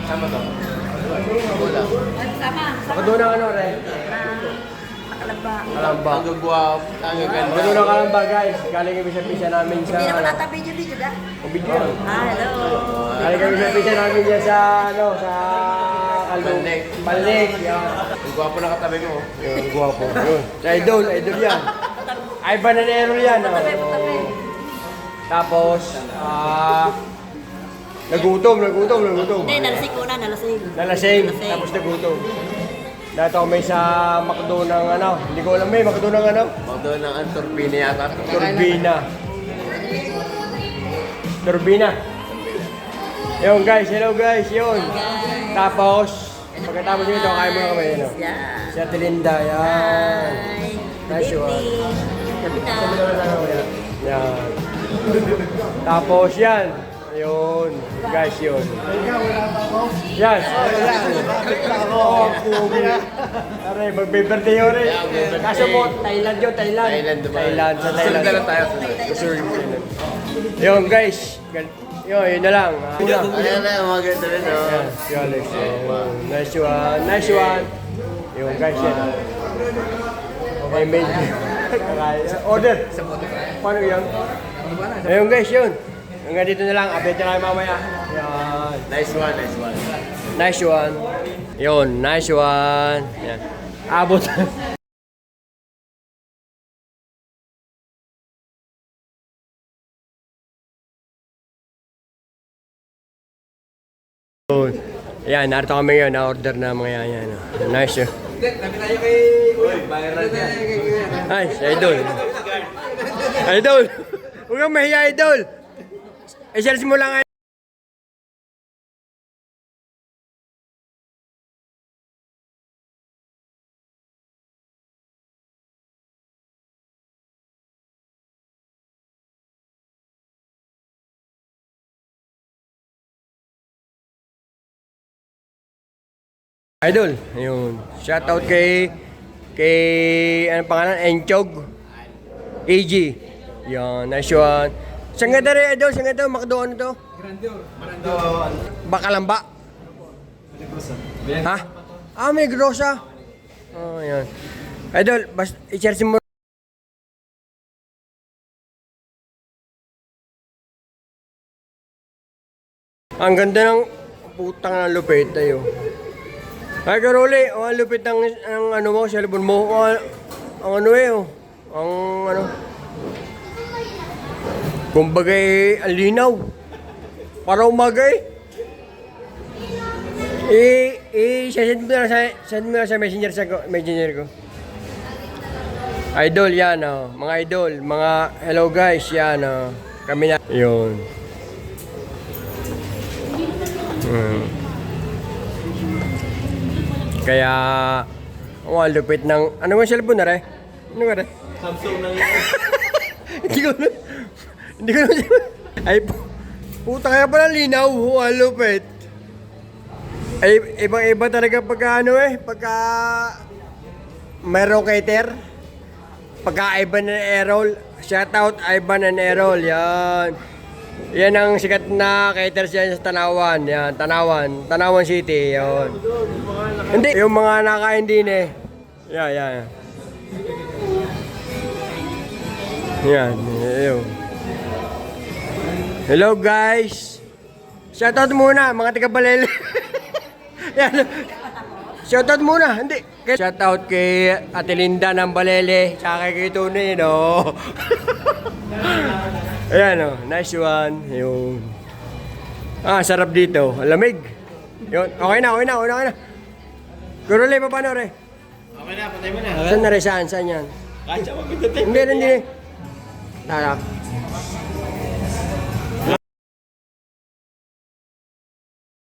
Sama to. Wala. Sama. Makaduna ano, re? Nakalamba. Kalamba. Ang gagwa, ang gaganda. Makaduna Kalamba, guys. Galing kami sa pisa namin sa... Hindi naman nata video dah. Ang video yan. Hello. Galing kami sa pisa namin yan sa, ano, sa... Balik. Balik. Yan. Ang gwapo na katabi mo. Yun, guwapo. Yun. Sa idol yan. Ay, bananero yan. Oh. Tapos, nagutom. Hindi, nalasing una, nalasing. Nalasing, tapos nagutom. Dito may sa McDo ng ano, hindi ko alam McDo ng ano? Magdo ng Antorpini yata. Turbina. Yun guys, hello guys, yun. Tapos, pagkatapos nito, kaya mo na kami, ano? Yeah. Sa Tilinda, yan. Hi. Nice one. Gabi na. Yan. Tapos yan. Ayun. Guys, yun. Yan. Oh, pugi. Aray, magbe-birthday yun rin. Kaso po, Thailand yun, Thailand. Thailand, sa Thailand. Sunod na lang tayo. Susunod. Yun, guys. Yun na lang. Ayan na, mga ganda rin. Yan, si Alex. Nice one. Nice one. Yun, guys, yan. Okay, made. Order. Paano yun? Ayun, guys, yun. Hanggang dito na lang. Update na kayo mamaya. Yan. Nice one, nice one. Nice one. Yun, nice one. Yan. Abot. Yan, narito kami yun. Na-order na mga yan. Nice yun. Tabi tayo kay Kuya. Viral yan. Nice, idol. Idol. Huwag kang mahiya, idol. I-search mo lang. Idol, ayun. Shoutout kay ano pangalan? Enchog. AG. Yan, nice one. Saan nga dari, idol? Saan nga daw? McDo ano to? Grandeur. Bakalamba. Ha? Ah, may grosa. Oh, yan. Idol, basta i-search mo. Ang ganda ng putang ng lupit tayo. Ay, Karoli, ang lupit ng ano mo, cellphone mo. Ang ano oh. Ang ano. Kumbaga ang linaw. Para umaga send mo na sa messenger ko. Idol yan mga idol, mga hello guys yan kami na. Yun. Kaya, ang lupit ng, ano nga cellphone na rin? Ano nga rin? Samsung na yun. Hindi ko na, ay, puta kaya pala linaw, ang lupit. Ay, ibang-iba talaga pagka pagka may rocator, pagka Ivan and Errol, shoutout Ivan and Errol, yan. Yan ang sikat na caters dyan sa Tanawan. Yan, Tanawan City. Yan. Hindi, yung mga nakain din Yan. Yan, yun. Hello guys. Shoutout muna, mga taga-Balele. Yan. Shoutout muna, hindi. Shoutout kay Ate Linda ng Balele, tsaka kay Tony, no? Ayan nice one. Yung sarap dito. Lamig. Yun, okay na. Kuruli pa paano re? Okay na, patay mo na. Saan na re? Saan yan? Kacha, magpindutin. Hindi. Tara.